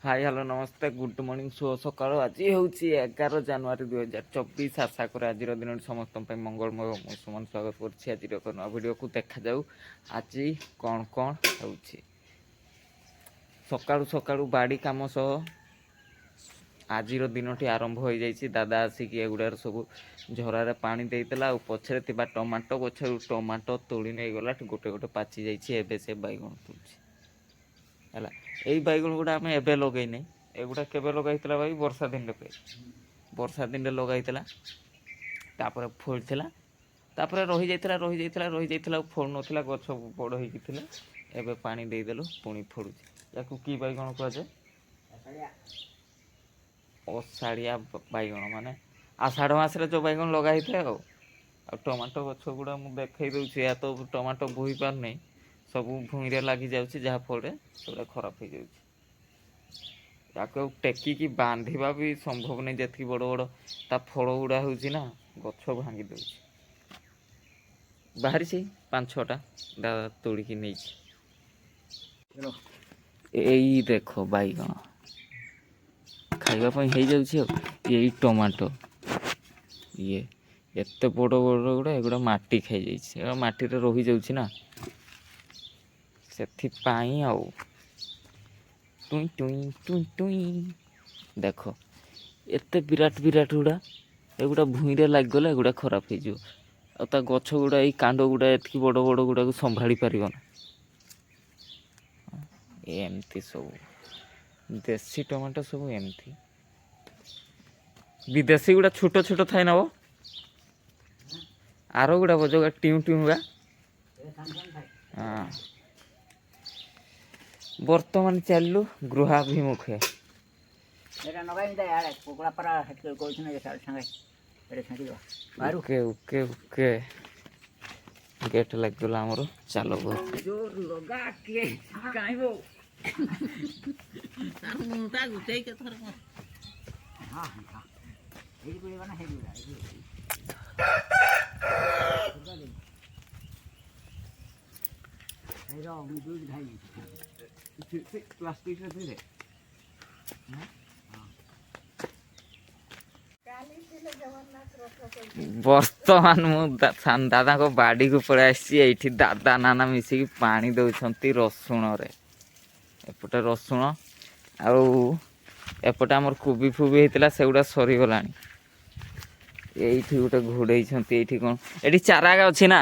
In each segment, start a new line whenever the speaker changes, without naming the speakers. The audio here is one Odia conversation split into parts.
हाय हेलो नमस्ते गुड मॉर्निंग शुभ सकाळ आज हूँ 11 जनवरी 2024 आशा करे आज दिन समस्त मंगलमय मु सुमन स्वागत कर आज नुआ भिडियो को देखा जाऊ आज कौन कौन हो सकाळु सकाळु बाड़ी कम सह आज दिन टी आरंभ हो जाइए दादा आसिक एगुड़ार सब झरार पानी देला पछरे टमाटो गछ टमाटो तोड़ी नहीं गला गोटे गोटे पाचि जाइए से बैगण तुलसी है यही बैगण गुड़ा आम एवं लगेने एगुड़ा केवे लगे भाई वर्षा दिन वर्षा दिन लगे तापर फुल तापर रही जाता फुल नाला गछ बड़ होती एवं पानी देदेलु पुणी फुड़ू या कि बैगण कहुए अषाढ़िया बैगण माने आषाढ़ मासरे जो बैगण लगाई थे टमाटो गछ गुड़ा मुझे देखई दूसरी या तो टमाटो बोही पार नहीं सब भूईरे लगी जाफल से खराब हो जाए टेकिकी बांधा भी संभव नहीं जी बड़ बड़ ता फल गुड़ा होना गछ भांगी दे बाहरी से 5-6टा दादा तोड़िकी नहीं यही देख बैगण खाइबापी हो जाए टमाटो ये एत बड़ बड़ गुड़ा एगुड़ा माटी खाई जा माटी रही जाऊँ ना से टुई टुई टुई टुई देख एत विराट विराट गुड़ा एगुड़ा भूईरे लगिगले एगुड़ा खराब हो गछ गुड़ा ये कांड गुड़ा एत बड़ बड़ गुड़ा को संभाली पार ना एमती सब देसी टमाटो सब एमती विदेशी गुड़ा छोट छोट थाए ना आर गुड़ा बजगा ट्यू ट्यू गुड़ा हाँ बर्तमान चलू गृहाभिमुखे ओके ओके ओके गेट लगला आमर चलो जोर लगा के काइबो तार मुंटा गुटेई के थर हां हां एई कोई बना हे रो मु दूध खाई प्लास्टिक रे बर्तमान मु दादा को बाड़ी को पड़े आसी दादा नाना मिसिकी पानी दौरान रसुण रे एपटे रसुण आउटे आमर कोबी फुबी होता से गुड़ा सरीगला ये गोटे घोड़े कौन ये चारा अच्छी ना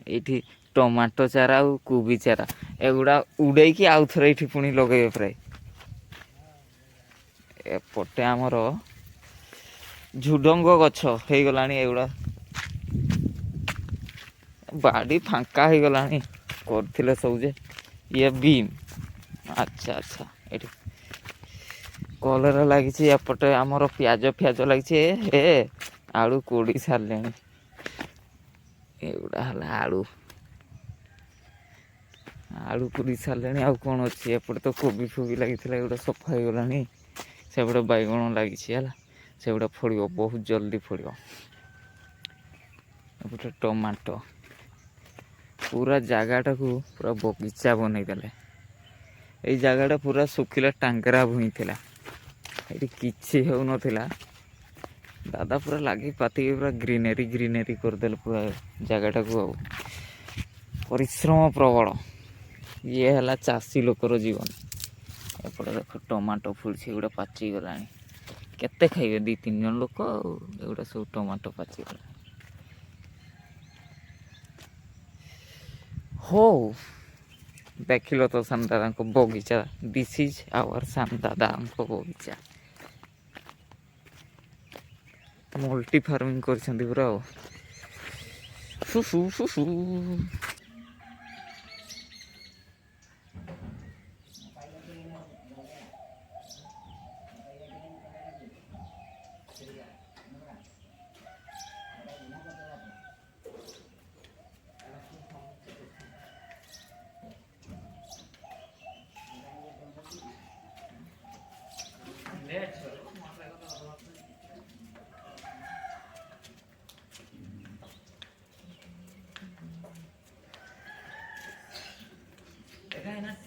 ये टमाटो चारा और कोबी चारा एगुड़ा उड़े कि आउ थे ये पुणी लगे प्राय एपटे आमर झुडंग गछ हो गला एगुड़ा बाड़ी फांका हो गला करथिले सब जे ये बीम अच्छा अच्छा ये कलर लगी एपटे आमर प्याज फ्याज लगी हे आलू कोड़ी सारे एगुड़ा है आलू आलू कोड़ी सारे आउ कौन अच्छी एपटे तो कोबी फुबी लगी एगुड़ा सफा हो गला से गुड़ा बैगण लगी से गुड़ा फड़ बहुत जल्दी फड़ एपटे टमाटो पूरा जगाटा को पूरा बगीचा बनईदे ये जगाटा पूरा सुखिला टांगरा भूई थी ये किसी हो नाला दादा पूरा लगी पाती पूरा ग्रीनरी ग्रीनरी करदे पूरा जगाटा को परिश्रम प्रबल ये है चाषी लोकर जीवन एपटे देख टमाटो फुल से गुड़ा पाची गला केते खाइबे 2-3 जन लोक एगुड़ा सब टमाटो पाची गला हो देखिल तो सान दादा को बगीचा दिस इज आवर सान दादा को बगीचा मल्टी फार्मिंग कर पूरा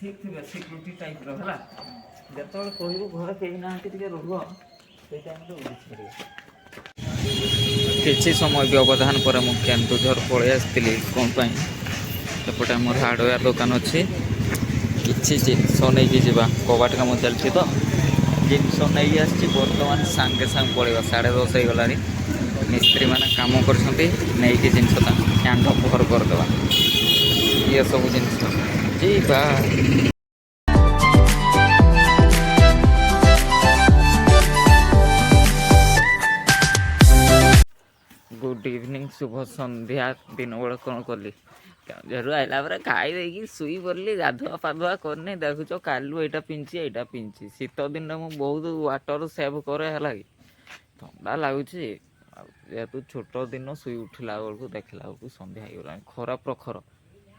ଠିକ୍ ଥିବେ ସିକ୍ୟୁରିଟି ଟାଇପ୍ର ହେଲା। ଯେତେବେଳେ କହିବୁ ଘରେ କେହି ନାହାନ୍ତି ଟିକେ ରୁହ, ସେଇ ଟାଇମ୍ରେ ଉଡ଼ିଛି ପାରିବ। କିଛି ସମୟ ବ୍ୟବଧାନ ପରେ ମୁଁ କେନ୍ଦୁଝର ପଳେଇ ଆସିଥିଲି। କ'ଣ ପାଇଁ? ଏପଟେ ଆମର ହାର୍ଡ଼ୱେର୍ ଦୋକାନ ଅଛି, କିଛି ଜିନିଷ ନେଇକି ଯିବା। କବାଟ କାମ ଚାଲିଛି ତ, ଜିନିଷ ନେଇକି ଆସିଛି। ବର୍ତ୍ତମାନ ସାଙ୍ଗେ ସାଙ୍ଗେ ପଳେଇବା, 10:30 ହେଇଗଲାଣି। ମିସ୍ତ୍ରୀମାନେ କାମ କରୁଛନ୍ତି, ନେଇକି ଜିନିଷ ହ୍ୟାଣ୍ଡ ଓଭର୍ କରିଦେବା। ଇଏ ସବୁ ଜିନିଷ ଯିବା। ଗୁଡ୍ ଇଭିନିଂ, ଶୁଭ ସନ୍ଧ୍ୟା। ଦିନ ବେଳେ କ'ଣ କଲି? କେଉଁଝରରୁ ଆଇଲା ପରେ ଖାଇ ଦେଇକି ଶୋଇ ପଡ଼ିଲି, ଗାଧୁଆ ପାଧୁଆ କରିନି। ଦେଖୁଛ କାଲୁ ଏଇଟା ପିନ୍ଧିଛି, ଏଇଟା ପିନ୍ଧିଛି। ଶୀତ ଦିନରେ ମୁଁ ବହୁତ ୱାଟର ସେଭ୍ କରେ, ହେଲା କି। ଥଣ୍ଡା ଲାଗୁଛି, ଆଉ ଯେହେତୁ ଛୋଟ ଦିନ, ଶୋଇ ଉଠିଲା ବେଳକୁ ଦେଖିଲା ବେଳକୁ ସନ୍ଧ୍ୟା ହେଇଗଲାଣି। ଖରା ପ୍ରଖର,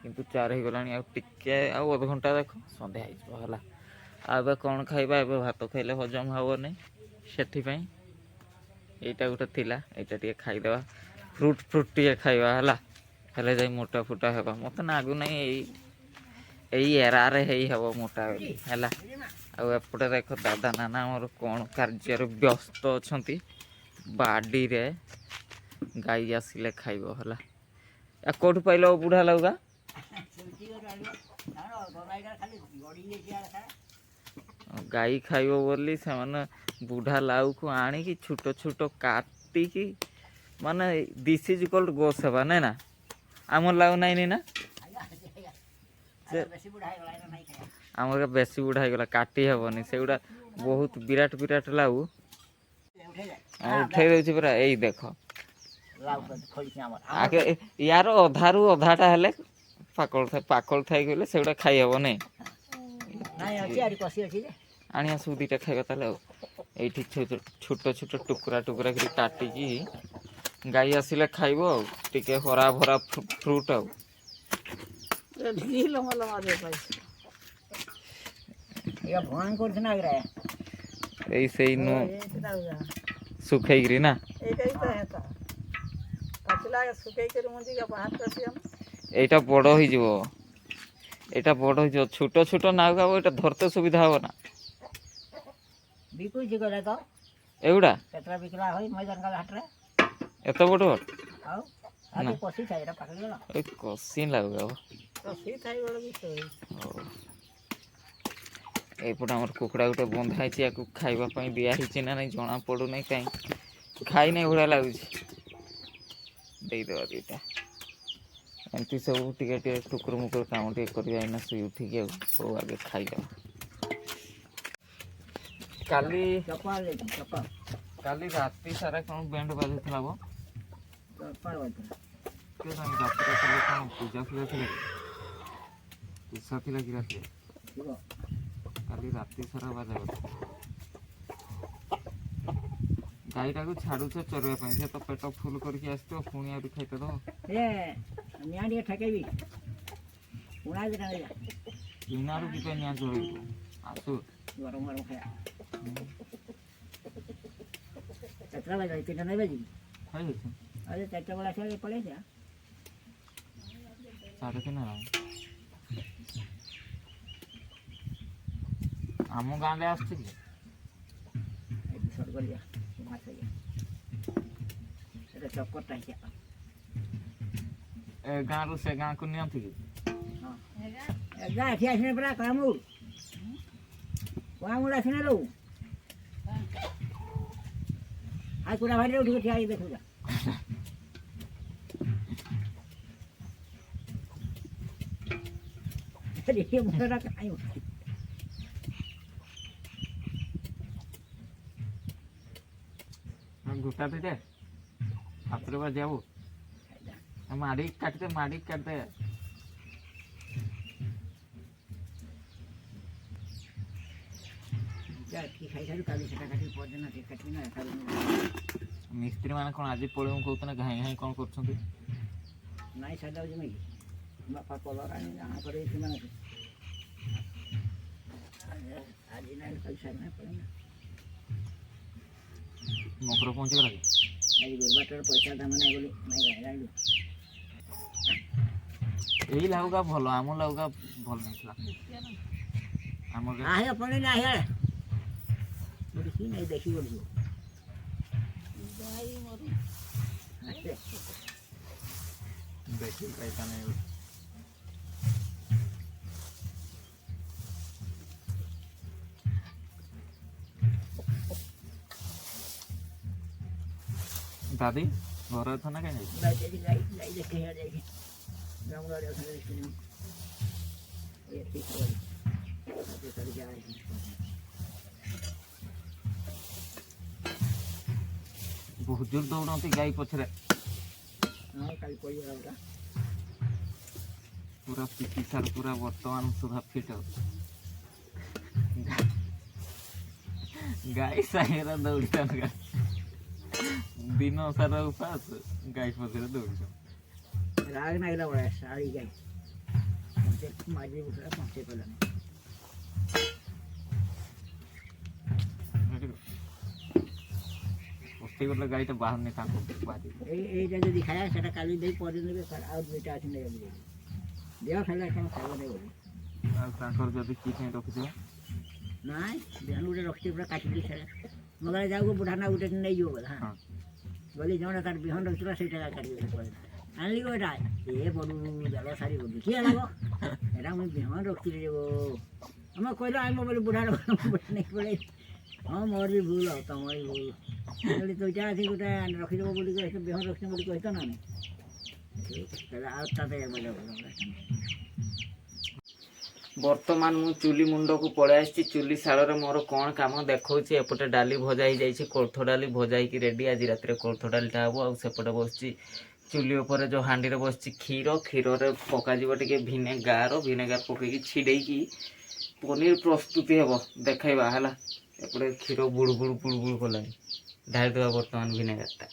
କିନ୍ତୁ 4 ହେଇଗଲାଣି। ଆଉ ଟିକେ, ଆଉ ଅଧଘଣ୍ଟା ଦେଖ ସନ୍ଧ୍ୟା ହେଇଯିବ, ହେଲା। ଆଉ ଏବେ କ'ଣ ଖାଇବା? ଏବେ ଭାତ ଖାଇଲେ ହଜମ ହେବନି, ସେଥିପାଇଁ ଏଇଟା ଗୋଟେ ଥିଲା, ଏଇଟା ଟିକେ ଖାଇଦେବା। ଫ୍ରୁଟ୍ ଟିକେ ଖାଇବା, ହେଲା। ହେଲେ ଯାଇ ମୋଟା ଫୁଟା ହେବା। ମୋତେ ନାଗୁନାହିଁ ଏଇ ଏରାରେ ହେଇ ହେବ ମୋଟା ହେଲା। ଆଉ ଏପଟେ ଦେଖ ଦାଦା ନାନା ଆମର କ'ଣ କାର୍ଯ୍ୟରେ ବ୍ୟସ୍ତ ଅଛନ୍ତି। ବାଡ଼ିରେ ଗାଈ ଆସିଲେ ଖାଇବ, ହେଲା। କେଉଁଠୁ ପାଇଲ ବୁଢ଼ା ଲାଉଗା? ଗାଈ ଖାଇବ ବୋଲି ସେମାନେ ବୁଢ଼ା ଲାଉକୁ ଆଣିକି ଛୋଟ ଛୋଟ କାଟିକି, ମାନେ ଦିସ୍ ଇଜ୍ କଲ୍ଡ ଗୋ ସେବା, ନାଇଁ ନା? ଆମର ଲାଉ ନାଇଁନି ନା, ଆମର ବେଶୀ ବୁଢ଼ା ହେଇଗଲା, କାଟି ହେବନି ସେଗୁଡ଼ା। ବହୁତ ବିରାଟ ବିରାଟ ଲାଉ ଉଠେଇ ଦେଉଛି ପୁରା। ଏଇ ଦେଖ, ଆଗେ ୟାର ଅଧାରୁ ଅଧାଟା ହେଲେ ପାକଳ ଥାଇଗଲେ ସେଗୁଡ଼ା ଖାଇ ହେବ ନାଇଁ। ଆଣିଆ ସବୁ ଦୁଇଟା ଖାଇବା ତାହେଲେ। ଆଉ ଏଇଠି ଛୋଟ ଛୋଟ ଟୁକୁରା ଟୁକୁରା କରି କାଟିକି ଗାଈ ଆସିଲେ ଖାଇବ। ଆଉ ଟିକେ ହରା ଭରା ଫ୍ରୁଟ୍। ଆଉ ଏଇ ସେଇ ଶୁଖେଇକିରି ନା, এইটা বড় হয়ে এটা বড় হয়ে ছোট ছোট না খাবো, এটা ধরতে সুবিধা হবে না।
বিকুছি গলে তো
এগুড়া
কেতরা বিকলা হই ময়দান কাল হাটরে
এত বড়
আও আগে কষি থাই এটা পাকলি না
ওই কষি লাগবে
কষি থাই বড় বিষয়।
এইপଟେ ଆମର କୁକୁଡ଼ା ଗୋଟେ ବନ୍ଧା ହେଇଛି, ୟାକୁ ଖାଇବା ପାଇଁ ଦିଆହେଇଛି ନା ନାହିଁ ଜଣା ପଡ଼ୁନାହିଁ। କାହିଁ ଖାଇ ନାହିଁ ଭଳିଆ ଲାଗୁଛି। ଦେଇଦେବା ଦୁଇଟା। ଏମିତି ସବୁ ଟିକେ ଟିକେ ଟୁକୁର ମୁକୁର କାମ ଟିକେ କରିବା ଏଇନା ଶୋଇ ଉଠିକି। ଆଉ ହଉ ଆଗେ ଖାଇଦେବା। କାଲି ରାତି ସାରା କ'ଣ ବ୍ୟାଣ୍ଡ ବାଜୁଥିଲା ବ? ରାତିରେ କ'ଣ ପୂଜା ଫୂଜା ଥିଲା କି? ପୂଜା ଥିଲା କି ରାତିରେ? କାଲି ରାତି ସାରା ବାଜା ବାଜୁଥିଲା। ଗାଈଟାକୁ ଛାଡୁଛ ଚରିବା ପାଇଁ, ସେ ତ ପେଟ ଫୁଲ କରିକି ଆସିଥିବ, ପୁଣି ଆହୁରି ଖାଇତେ ଦବ।
ନିଆଁ ଟିକେ ଠକେଇବି, ପୁଣା ଦିନ
କିଣାରୁ ଯିବେ ନିଆଁ ଚଳେଇବୁ। ଆସୁ
ଗରମ ଗରମ ଖାଇବା। କେତେଟା ବାଜେ? 3ଟା ନାଇଁ ବାଜି?
ଖାଇଦେଇଛୁ?
ଆରେ 4ଟା ବେଳେ ଆସିବା ପଳେଇ ଯା।
3:30 ହେଲାଣି। ଆମ ଗାଁରେ ଆସୁଛି କି?
ଚକରଟା ହେଇଛି
ଏ ଗାଁରୁ ସେ ଗାଁକୁ ନିଅନ୍ତି କି?
ଗାଁ ଏଠି ଆସିନେ ପୁରା କଳାମୁଡ଼ ଆସିନେ ଲୋ ଆଉ କୁଡ଼ା ଭାଡ଼ିରେ ଉଠିକି ଠିଆ ହେଇ ଦେଖୁଛ। ମୁଣ୍ଡଟା କାହିଁ
ଗୋଟା ଦିଟେ ହାତରେ ବାଜିଆବୁ। ମାଡ଼ିକି କାଟିଦେ, ମାଡ଼ିକି କାଟିଦେ। ମିସ୍ତ୍ରୀ ମାନେ କ'ଣ ଆଜି ପଳେଇବୁ କହୁଥିଲେ? ଘାଇଁ ଘାଇଁ କ'ଣ କରୁଛନ୍ତି?
ନାଇଁ ସାଇଡ୍ ଯିମି କି ବାପା କଲର ଆଣି ଜାଣା କରି ସେମାନେ ଆଜି ନାଇଁ କାଲି ସାଇଡ୍ ନାଇଁ ପଳେଇନା।
ମକର ପହଞ୍ଚିଗଲା କି?
ଆଜି ଗୁରୁବାରଟାରେ ପଇସା ଦାମ ନାଇଁ ବୋଲି ନାଇଁ ଗାଈ
ଏଇ ଲାଉଗା ଭଲ, ଆମ ଲାଉଗା ଭଲ ନଥିଲା ଆମ
ଆହେ ପାଣି ନା ଆହେ ଦେଖି ନାଇଁ ଦେଖି ବୋଲିବ ଆସ୍ତେ
ଦେଖି ପାଇତା ନାହିଁ ଦାଦି ଘରେ ଅଛ ନା କାହିଁ ଯାଇଛ
ଗାଈ ଦେଖେ ଯାଇକି ଜଙ୍ଗଲରେ ଅଛନ୍ତି ଦେଖିନି ଏତିକି କରି ଯାଏ
ବହୁତ ଜୋର ଦୌଡ଼ନ୍ତି ଗାଈ ପଛରେ
ହଁ କାଲି ପଡ଼ିଗଲା
ପୁରା ପିଟି ସାର୍ ପୁରା ବର୍ତ୍ତମାନ ସୁଦ୍ଧା ଫିଟ୍ ଅଛି ଗାଈ ସାଙ୍ଗରେ ଦୌଡ଼ିଛନ୍ତି ଦିନ ସାରା ଉପାସ ଗାଈ ପଛରେ ଦୌଡ଼ିଛନ୍ତି
ରାଗ ନାଗିଲା ବଢ଼ିଆ ଶାଢ଼ୀ ଗାଈ ମାଝି ଉଠିଲା ପହଞ୍ଚେଇ ପାରିଲାନି
ପଶି ଗଲେ ଗାଈଟା ବାହାରୁନି ତାଙ୍କୁ ବାହାରି
এইটা যদি খায় সেটা কালি দেই পরে নেবে আর দুইটা আছে নেবে দেহ খাইলে কেন খাইব নেই বলি
ଆଉ ତାଙ୍କର ଯଦି କି ପାଇଁ ରଖିଥିବ
ନାଇଁ ବିହନ ଗୋଟେ ରଖିଛି ପୁରା କାଟିକି ସେଟା ମଗାରେ ଯାଉ ବୁଢ଼ା ନା ଗୋଟେ ନେଇଯିବ ବୋଧେ ହଁ ବୋଲି ଜଣେ ତାର ବିହନ ରଖିଥିଲା ସେଇଟା କାଟିକି କହିଲା ଆଣିଲି ଏଇଟା ଏ ବଡ଼ୁ ଜାଲ ସାରି ବଲି କିଏ ଲାଗ ଏଇଟା ମୁଁ ବିହନ ରଖିଥିଲି ଯେ ଆମେ କହିଲା ଆମ ବୋଲି ବୁଢ଼ା ନେଇ ପଳେଇ ହଁ ମୋର ବି ଭୁଲ ଆଉ ତମର ବି ଭୁଲ ଯଦି ଦୁଇଟା ଅଛି ଗୋଟେ ରଖିଦେବ ବୋଲି କହିଛ ବିହନ ରଖିଛ ବୋଲି କହିଛ ନା ନାଇଁ ଆଉ ତାতে
ବର୍ତ୍ତମାନ ମୁଁ ଚୁଲି ମୁଣ୍ଡକୁ ପଳେଇ ଆସିଛି ଚୁଲି ଶାଳରେ ମୋର କ'ଣ କାମ ଦେଖଉଛି ଏପଟେ ଡାଲି ଭଜା ହେଇଯାଇଛି କୋଳଥ ଡାଲି ଭଜା ହେଇକି ରେଡ଼ି ଆଜି ରାତିରେ କୋଳଥ ଡାଲିଟା ହେବ ଆଉ ସେପଟେ ବସିଛି ଚୁଲି ଉପରେ ଯେଉଁ ହାଣ୍ଡିରେ ବସିଛି କ୍ଷୀରରେ ପକାଯିବ ଟିକେ ଭିନେଗାର ପକାଇକି ଛିଡ଼େଇକି ପନିର ପ୍ରସ୍ତୁତି ହେବ ଦେଖାଇବା ହେଲା ଏପଟେ କ୍ଷୀର ବୁଡ଼ୁ ବୁଡ଼ୁ କଲାଣି ଢାଳିଦେବା ବର୍ତ୍ତମାନ ଭିନେଗାରଟା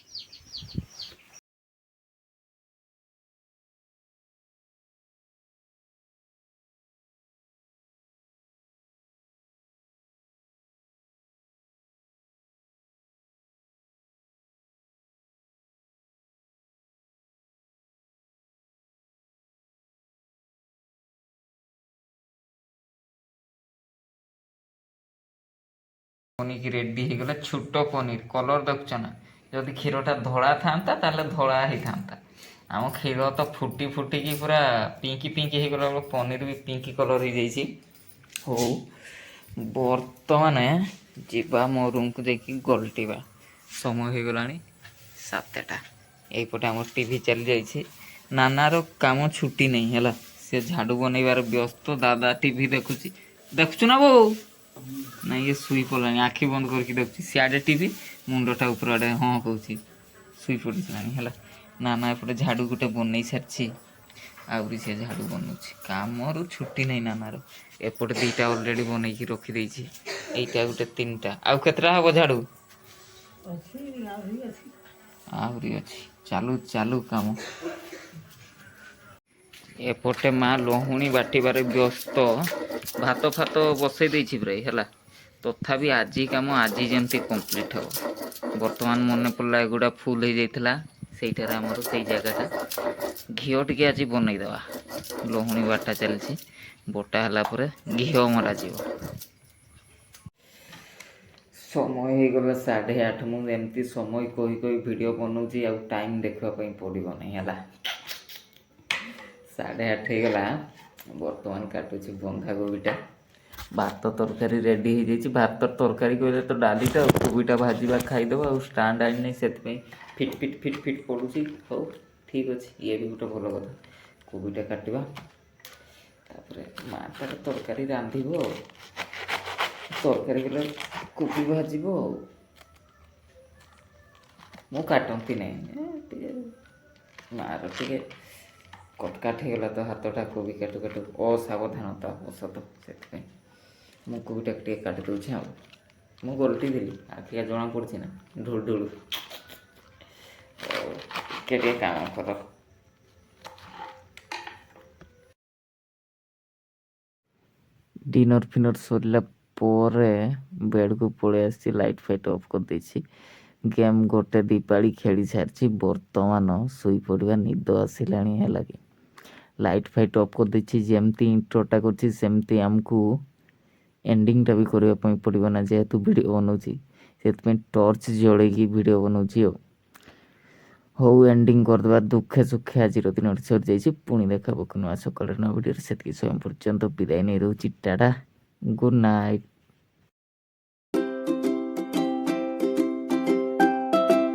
ପନିର ରେଡ଼ି ହେଇଗଲା ଛୋଟ ପନିର କଲର୍ ଦେଖୁଛ ନା ଯଦି କ୍ଷୀରଟା ଧଳା ଥାନ୍ତା ତାହେଲେ ଧଳା ହେଇଥାନ୍ତା ଆମ କ୍ଷୀର ତ ଫୁଟିକି ପୁରା ପିଙ୍କି ହେଇଗଲା ବେଳକୁ ପନିର ବି ପିଙ୍କି କଲର୍ ହେଇଯାଇଛି ହଉ ବର୍ତ୍ତମାନ ଯିବା ମୋ ରୁମ୍କୁ ଯାଇକି ଗଲଟିବା ସମୟ ହେଇଗଲାଣି 7ଟା ଏଇପଟେ ଆମର ଟିଭି ଚାଲିଯାଇଛି ନାନାର କାମ ଛୁଟି ନାହିଁ ହେଲା ସେ ଝାଡ଼ୁ ବନେଇବାର ବ୍ୟସ୍ତ ଦାଦା ଟିଭି ଦେଖୁଛୁ ନା ବୋଉ ନାଇଁ ଇଏ ଶୋଇ ପଡ଼ିଲାଣି ଆଖି ବନ୍ଦ କରିକି ଦେଖୁଛି ସିଆଡ଼େ ଟିଭି ମୁଣ୍ଡଟା ଉପର ଆଡ଼େ ହଁ କହୁଛି ଶୋଇ ପଡ଼ିଲାଣି ହେଲା ନାନା ଏପଟେ ଝାଡ଼ୁ ଗୋଟେ ବନେଇ ସାରିଛି ଆହୁରି ସେ ଝାଡ଼ୁ ବନଉଛି କାମରୁ ଛୁଟି ନାହିଁ ନାନାର ଏପଟେ 2ଟା ଅଲରେଡ଼ି ବନେଇକି ରଖିଦେଇଛି ଏଇଟା ଗୋଟେ 3ଟା ଆଉ କେତେଟା ହେବ ଝାଡ଼ୁ ଆହୁରି ଅଛି ଚାଲୁ କାମ ଏପଟେ ମା ଲହୁଣୀ ବାଟିବାରେ ବ୍ୟସ୍ତ ଭାତ ଫାତ ବସେଇ ଦେଇଛି ପ୍ରାୟ ହେଲା ତଥାପି ଆଜି କାମ ଆଜି ଯେମିତି କମ୍ପ୍ଲିଟ୍ ହେବ ବର୍ତ୍ତମାନ ମନେ ପଡ଼ିଲା ଏଗୁଡ଼ା ଫୁଲ୍ ହେଇଯାଇଥିଲା ସେଇଟାରେ ଆମର ସେଇ ଜାଗାଟା ଘିଅ ଟିକେ ଆଜି ବନେଇଦେବା ଲହୁଣୀ ବାଟା ଚାଲିଛି ବଟା ହେଲା ପରେ ଘିଅ ମରାଯିବ ସମୟ ହେଇଗଲା 8:30 ମୁଁ ଏମିତି ସମୟ କହି ଭିଡ଼ିଓ ବନାଉଛି ଆଉ ଟାଇମ୍ ଦେଖିବା ପାଇଁ ପଡ଼ିବ ନାହିଁ ହେଲା 8:30 ହେଇଗଲା ବର୍ତ୍ତମାନ କାଟୁଛି ବନ୍ଧାକୋବିଟା ଭାତ ତରକାରୀ ରେଡ଼ି ହେଇଯାଇଛି ଭାତ ତରକାରୀ କହିଲେ ତ ଡାଲିଟା ଆଉ କୋବିଟା ଭାଜିବା ଖାଇଦେବା ଆଉ ଷ୍ଟାଣ୍ଡ ଆଣିନି ସେଥିପାଇଁ ଫିଟ୍ ପଡ଼ୁଛି ହଉ ଠିକ୍ ଅଛି ଇଏ ବି ଗୋଟେ ଭଲ କଥା କୋବିଟା କାଟିବା ତାପରେ ମା ତାର ତରକାରୀ ରାନ୍ଧିବ ଆଉ ତରକାରୀ କଲେ କୋବି ଭାଜିବ ଆଉ ମୁଁ କାଟନ୍ତି ନାହିଁ ଟିକେ ମାର ଟିକେ କଟକାଟ ହେଇଗଲା ତ ହାତଟା କୋବି କାଟୁ ଅସାବଧାନତା ବଶତ ସେଥିପାଇଁ ମୁଁ କୋବିଟାକୁ ଟିକେ କାଟି ଦେଉଛି ଆଉ ମୁଁ ଗଲଟି ଦେଲି ଆଖିଆ ଜଣାପଡ଼ୁଛି ନା ଢୁଳୁ ଟିକେ କାମ କର ଡିନର୍ ଫିନର୍ ସରିଲା ପରେ ବେଡ଼କୁ ପଳେଇ ଆସିଛି ଲାଇଟ୍ ଫାଇଟ୍ ଅଫ୍ କରିଦେଇଛି ଗେମ୍ ଗୋଟେ 2 ପାଳି ଖେଳି ସାରିଛି ବର୍ତ୍ତମାନ ଶୋଇପଡ଼ିବା ନିଦ ଆସିଲାଣି ହେଲା କି ଲାଇଟ୍ ଫାଇଟ୍ ଅଫ୍ କରିଦେଇଛି। ଯେମିତି ଇଣ୍ଟ୍ରୋଟା କରୁଛି ସେମିତି ଆମକୁ ଏଣ୍ଡିଙ୍ଗଟା ବି କରିବା ପାଇଁ ପଡ଼ିବ ନା, ଯେହେତୁ ଭିଡ଼ିଓ ବନାଉଛି ସେଥିପାଇଁ ଟର୍ଚ୍ଚ ଜଳେଇକି ଭିଡ଼ିଓ ବନାଉଛି ଆଉ। ହଉ ଏଣ୍ଡିଙ୍ଗ କରିଦେବା। ଦୁଃଖେ ସୁଖେ ଆଜିର ଦିନଟି ସରିଯାଇଛି। ପୁଣି ଦେଖା ହବ ନୂଆ ସକାଳେ ନୂଆ ଭିଡ଼ିଓରେ। ସେତିକି ସମୟ ପର୍ଯ୍ୟନ୍ତ ବିଦାୟ ନେଇ ରହୁଛି। Tata, good night.